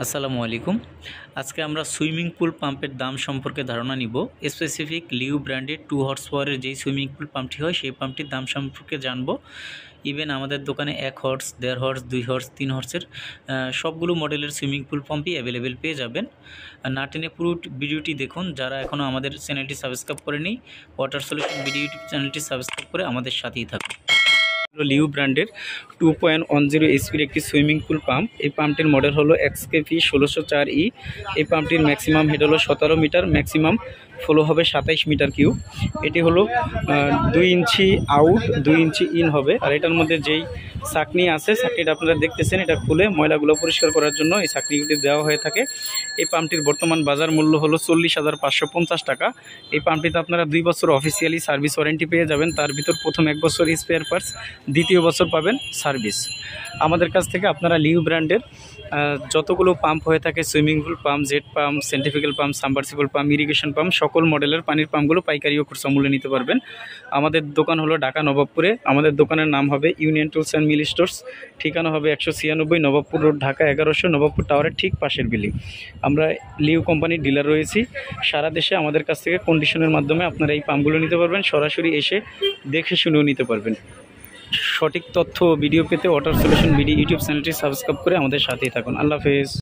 আসসালামু আলাইকুম। আজকে আমরা সুইমিং পুল পাম্পের দাম সম্পর্কে ধারণা নিব। স্পেসিফিক লিউ ব্র্যান্ডের 2 হর্স পাওয়ারের যেই সুইমিং পুল পাম্পটি হয় সেই পাম্পটির দাম সম্পর্কে জানব। ইভেন আমাদের দোকানে 1 হর্স, 1.5 হর্স, 2 হর্স, 3 হর্সের সবগুলো মডেলের সুইমিং পুল পাম্পই অ্যাভেলেবেল পেয়ে যাবেন। না টেনে পুরো ভিডিওটি দেখুন। যারা এখনও আমাদের চ্যানেলটি সাবস্ক্রাইব করেনি, ওয়াটার সলিউশন ভিডিও ইউটিউব চ্যানেলটি সাবস্ক্রাইব করে আমাদের সাথেই থাকুন। লিউ ব্র্যান্ডের 2.10 এইচপির একটি সুইমিং পুল পাম্প। এই পাম্পটির মডেল হলো XKP 1604E। এই পাম্পটির ম্যাক্সিমাম হেড হলো 17 মিটার, ম্যাক্সিমাম ফ্লো হবে 27 মিটার কিউব। এটি হলো 2 ইঞ্চি আউট, 2 ইঞ্চি ইন হবে। আর এটার মধ্যে যেই চাকনি আছে, চাকনিটা আপনারা দেখতেছেন, এটা খুলে ময়লাগুলো পরিষ্কার করার জন্য এই চাকনিগুলি দেওয়া হয়ে থাকে। এই পাম্পটির বর্তমান বাজার মূল্য হলো 40,550 টাকা। এই পাম্পটিতে আপনারা 2 বছর অফিসিয়ালি সার্ভিস ওয়ারেন্টি পেয়ে যাবেন। তার ভিতর প্রথম 1 বছর স্পেয়ার পার্টস, দ্বিতীয় বছর পাবেন সার্ভিস। আমাদের কাছ থেকে আপনারা লিউ ব্র্যান্ডের যতগুলো পাম্প হয়ে থাকে, swimming pool pump, jet pump, centrifugal pump, submersible pump, irrigation pump, সকল মডেলের পানির পাম্পগুলো পাইকারি ও খুচরা মূল্যে নিতে পারবেন। আমাদের দোকান হলো ঢাকা নবাবপুরে। আমাদের দোকানের নাম হবে Union Tools and Mill Stores. ঠিকানা হবে 196 নবাবপুর রোড, ঢাকা 1100, নবাবপুর টাওয়ারের ঠিক পাশের বিল্ডিং। আমরা লিউ কোম্পানির ডিলার রয়েছি সারা দেশে। আমাদের কাছ থেকে কন্ডিশনের মাধ্যমে আপনারা এই পাম্পগুলো নিতে পারবেন। সরাসরি এসে দেখে শুনেও নিতে পারবেন। সঠিক তথ্য ও ভিডিও পেতে ওয়াটার সলিউশন ভিডিও ইউটিউব চ্যানেলটি সাবস্ক্রাইব করে আমাদের সাথেই থাকুন। আল্লাহ হাফেজ।